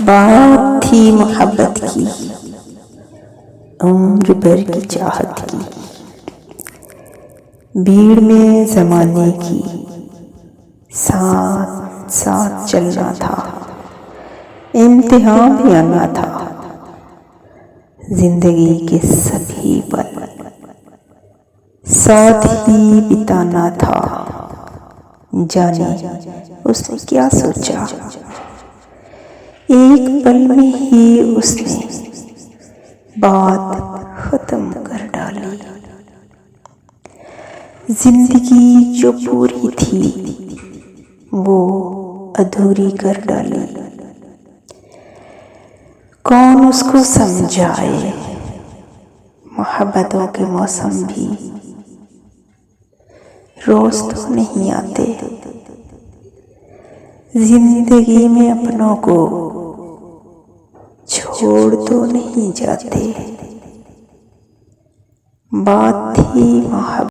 बात थी मोहब्बत की, उम्र भर की चाहत की, भीड़ में ज़माने की, साथ साथ चलना था, इम्तिहान भी आना था। जिंदगी के सभी पल साथ ही बिताना था। जाने उसने क्या सोचा, एक पल में ही उसने बात खत्म कर डाली। जिंदगी जो पूरी थी वो अधूरी कर डाली। कौन उसको समझाए, मोहब्बतों के मौसम भी रोज तो नहीं आते। जिंदगी में अपनों को छोड़ तो नहीं जाते। बात थी मोहब्बत